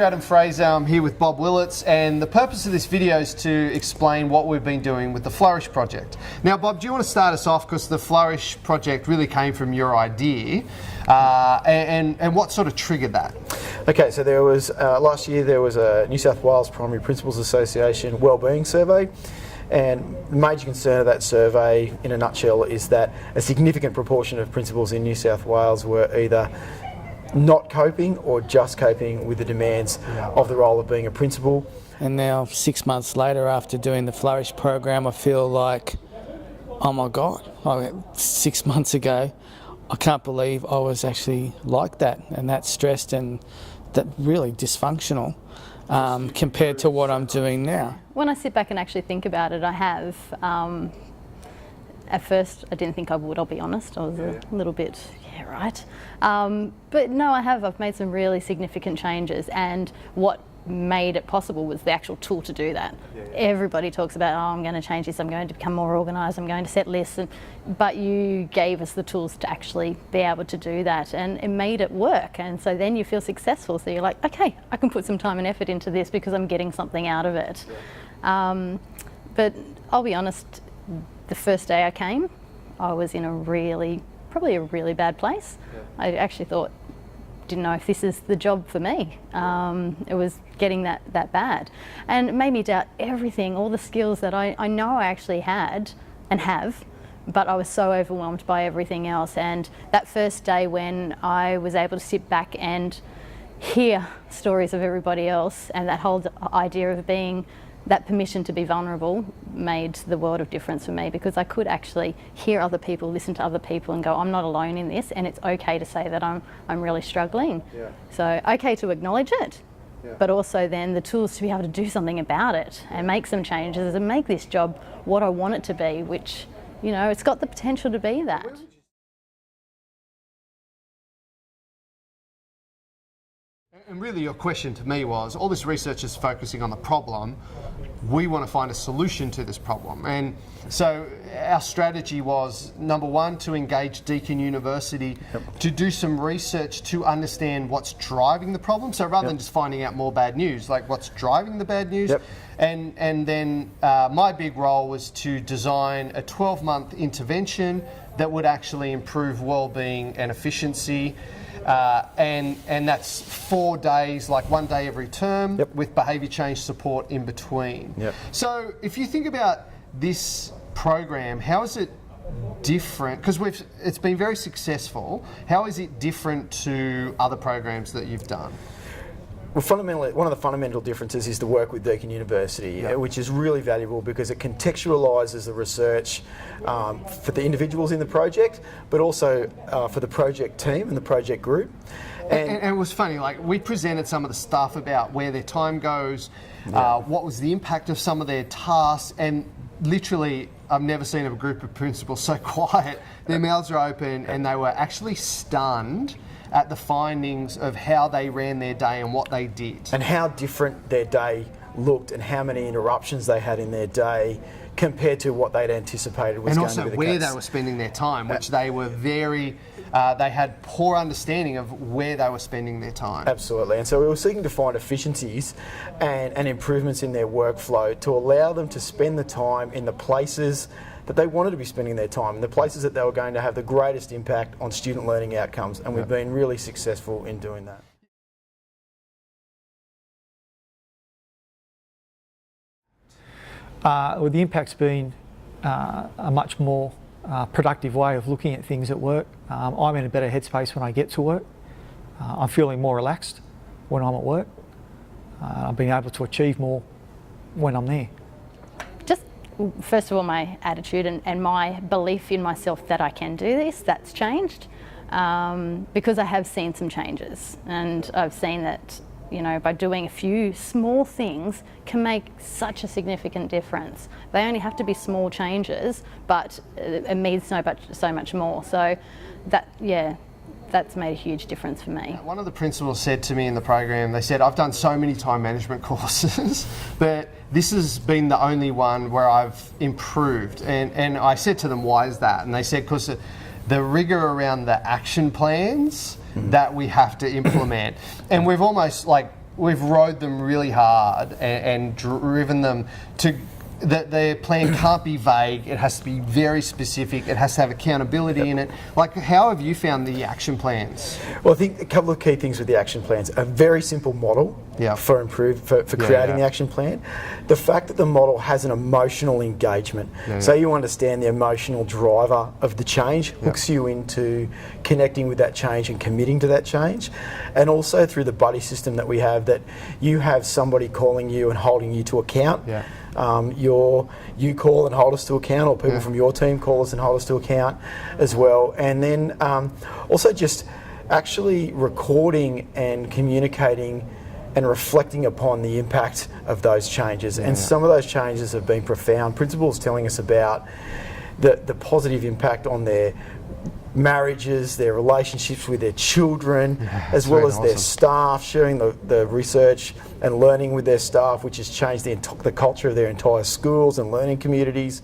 Dr. Adam Fraser. I'm here with Bob Willits, and the purpose of this video is to explain what we've been doing with the Flourish project. Now, Bob, do you want to start us off, because the Flourish project really came from your idea, and what sort of triggered that? Okay, so there was last year there was a New South Wales Primary Principals Association wellbeing survey. And the major concern of that survey, in a nutshell, is that a significant proportion of principals in New South Wales were either not coping or just coping with the demands of the role of being a principal. And now 6 months later, after doing the Flourish program, I feel like, oh my God, 6 months ago, I can't believe I was actually like that and that stressed and that really dysfunctional compared to what I'm doing now. When I sit back and actually think about it, I have. At first, I didn't think I would, I'll be honest. I was a little bit, yeah, right. But no, I've made some really significant changes, and what made it possible was the actual tool to do that. Everybody talks about, oh, I'm going to change this, I'm going to become more organised, I'm going to set lists, but you gave us the tools to actually be able to do that, and it made it work, and so then you feel successful, so you're like, okay, I can put some time and effort into this because I'm getting something out of it. But I'll be honest, the first day I came, I was in probably a really bad place. I actually didn't know if this is the job for me. It was getting that bad, and it made me doubt everything, all the skills that I know I actually had and have, but I was so overwhelmed by everything else. And that first day when I was able to sit back and hear stories of everybody else, and that whole idea of being that permission to be vulnerable made the world of difference for me, because I could actually hear other people, listen to other people and go, I'm not alone in this, and it's okay to say that I'm really struggling. So okay to acknowledge it, but also then the tools to be able to do something about it and make some changes and make this job what I want it to be, which, you know, it's got the potential to be that. And really your question to me was, all this research is focusing on the problem, we want to find a solution to this problem. And so our strategy was, number one, to engage Deakin University to do some research to understand what's driving the problem. So rather than just finding out more bad news, like what's driving the bad news. And then my big role was to design a 12-month intervention that would actually improve well-being and efficiency. And that's 4 days, like 1 day every term, with behaviour change support in between. So if you think about this program, how is it different? Because it's been very successful. How is it different to other programs that you've done? Well, fundamentally, one of the fundamental differences is the work with Deakin University, which is really valuable because it contextualises the research for the individuals in the project, but also for the project team and the project group. And it was funny, like we presented some of the stuff about where their time goes, what was the impact of some of their tasks, and literally I've never seen a group of principals so quiet. Their mouths are open and they were actually stunned at the findings of how they ran their day and what they did. And how different their day looked and how many interruptions they had in their day compared to what they'd anticipated was going to be the case. And also where they were spending their time, which they were they had poor understanding of where they were spending their time. Absolutely, and so we were seeking to find efficiencies and improvements in their workflow to allow them to spend the time in the places that they wanted to be spending their time, and the places that they were going to have the greatest impact on student learning outcomes, and we've been really successful in doing that. Well, the impact's been a much more productive way of looking at things at work. I'm in a better headspace when I get to work. I'm feeling more relaxed when I'm at work. I've been able to achieve more when I'm there. First of all, my attitude and my belief in myself that I can do this, that's changed, because I have seen some changes, and I've seen that, you know, by doing a few small things can make such a significant difference. They only have to be small changes, but it means so much more. So that's made a huge difference for me. One of the principals said to me in the program, they said, I've done so many time management courses, but this has been the only one where I've improved. And I said to them, why is that? And they said, because the rigour around the action plans that we have to implement. And we've almost like we've rode them really hard and driven them to. That their plan can't be vague, it has to be very specific, it has to have accountability in it. Like, how have you found the action plans? Well, I think a couple of key things with the action plans: a very simple model for creating the action plan. The fact that the model has an emotional engagement, so you understand the emotional driver of the change, hooks you into connecting with that change and committing to that change. And also through the buddy system that we have, that you have somebody calling you and holding you to account. You call and hold us to account, or people from your team call us and hold us to account as well. And then also just actually recording and communicating and reflecting upon the impact of those changes. And some of those changes have been profound. Principals telling us about the positive impact on their marriages, their relationships with their children, as well as their staff, sharing the research and learning with their staff, which has changed the culture of their entire schools and learning communities.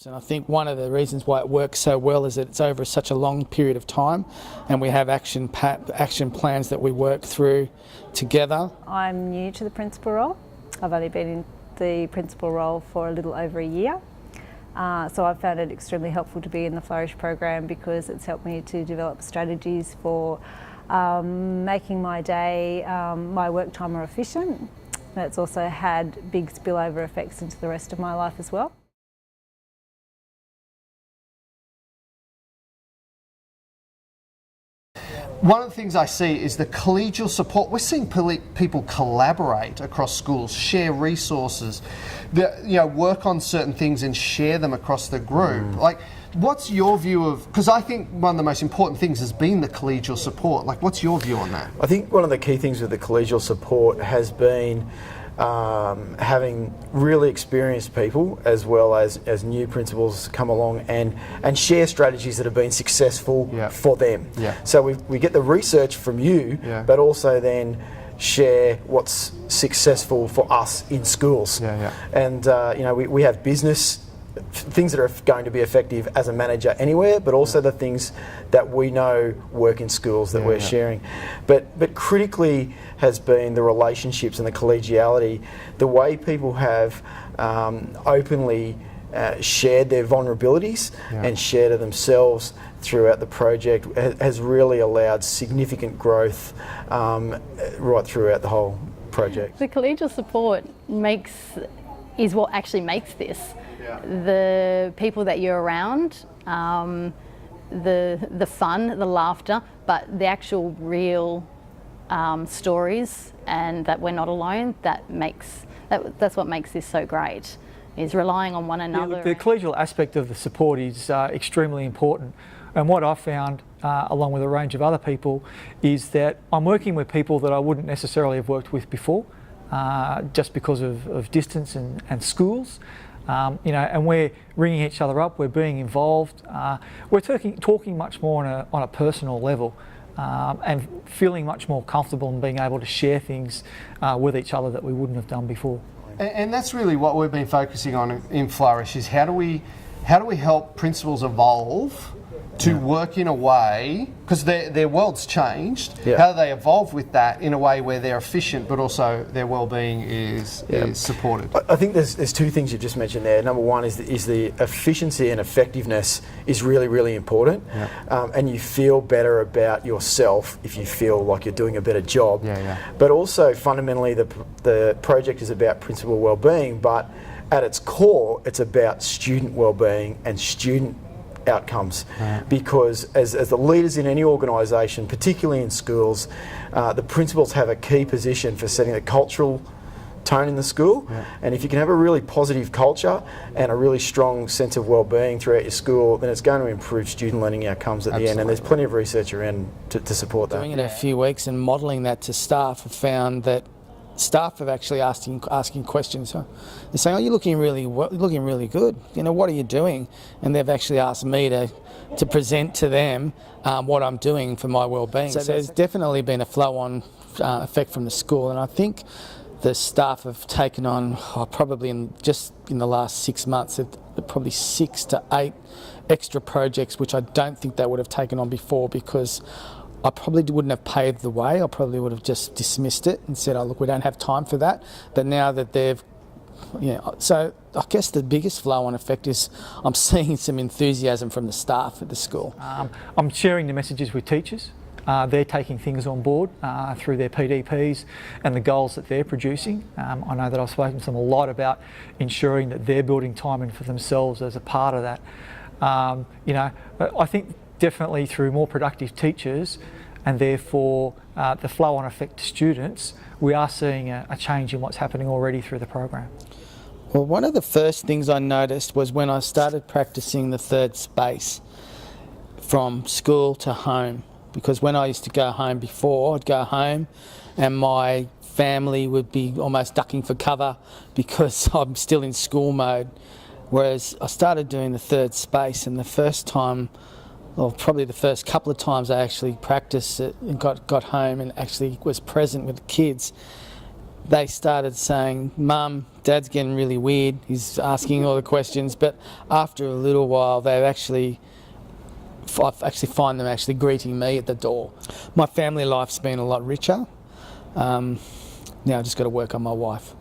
And I think one of the reasons why it works so well is that it's over such a long period of time, and we have action plans that we work through together. I'm new to the principal role. I've only been in the principal role for a little over a year. So I've found it extremely helpful to be in the Flourish program, because it's helped me to develop strategies for making my day, my work time more efficient. And it's also had big spillover effects into the rest of my life as well. One of the things I see is the collegial support. We're seeing people collaborate across schools, share resources, work on certain things and share them across the group. Like, what's your view of, because I think one of the most important things has been the collegial support. Like, what's your view on that? I think one of the key things with the collegial support has been having really experienced people, as well as new principals, come along and share strategies that have been successful for them. So we get the research from you, but also then share what's successful for us in schools. And we have business things that are going to be effective as a manager anywhere, but also the things that we know work in schools that we're sharing. But critically has been the relationships and the collegiality, the way people have openly shared their vulnerabilities and shared of themselves throughout the project has really allowed significant growth right throughout the whole project. The collegial support is what actually makes this. The people that you're around, the fun, the laughter, but the actual real stories, and that we're not alone. That's what makes this so great. Is relying on one another. The collegial aspect of the support is extremely important, and what I've found, along with a range of other people, is that I'm working with people that I wouldn't necessarily have worked with before, just because of distance and schools. And we're ringing each other up, we're being involved, we're talking much more on a personal level, and feeling much more comfortable in being able to share things with each other that we wouldn't have done before. And that's really what we've been focusing on in Flourish, is how do we help principals evolve to work in a way, because their world's changed, how do they evolve with that in a way where they're efficient but also their well-being is supported? I think there's two things you just mentioned there. Number one is the efficiency and effectiveness is really, really important, and you feel better about yourself if you feel like you're doing a better job. But also fundamentally the project is about principal well-being, but at its core it's about student well-being and student outcomes, because as the leaders in any organisation, particularly in schools, the principals have a key position for setting the cultural tone in the school, and if you can have a really positive culture and a really strong sense of well-being throughout your school, then it's going to improve student learning outcomes at the end, and there's plenty of research around to support that. Doing it a few weeks and modelling that to staff, have found that staff have actually asking questions. They're saying, "Oh, you're looking really good. What are you doing?" And they've actually asked me to present to them what I'm doing for my well-being. So there's definitely been a flow-on effect from the school, and I think the staff have taken on probably just in the last 6 months, probably 6 to 8 extra projects, which I don't think they would have taken on before, because I probably wouldn't have paved the way. I probably would have just dismissed it and said, oh look, we don't have time for that. But now that they've, so I guess the biggest flow-on effect is I'm seeing some enthusiasm from the staff at the school. I'm sharing the messages with teachers. They're taking things on board through their PDPs and the goals that they're producing. I know that I've spoken to them a lot about ensuring that they're building time in for themselves as a part of that. I think definitely through more productive teachers and therefore the flow-on effect to students, we are seeing a change in what's happening already through the program. Well, one of the first things I noticed was when I started practicing the third space from school to home. Because when I used to go home before, I'd go home and my family would be almost ducking for cover because I'm still in school mode. Whereas I started doing the third space, and the first time, or probably the first couple of times I actually practiced it and got home and actually was present with the kids, they started saying, Mum, Dad's getting really weird, he's asking all the questions. But after a little while, I actually find them actually greeting me at the door. My family life's been a lot richer. Now I've just got to work on my wife.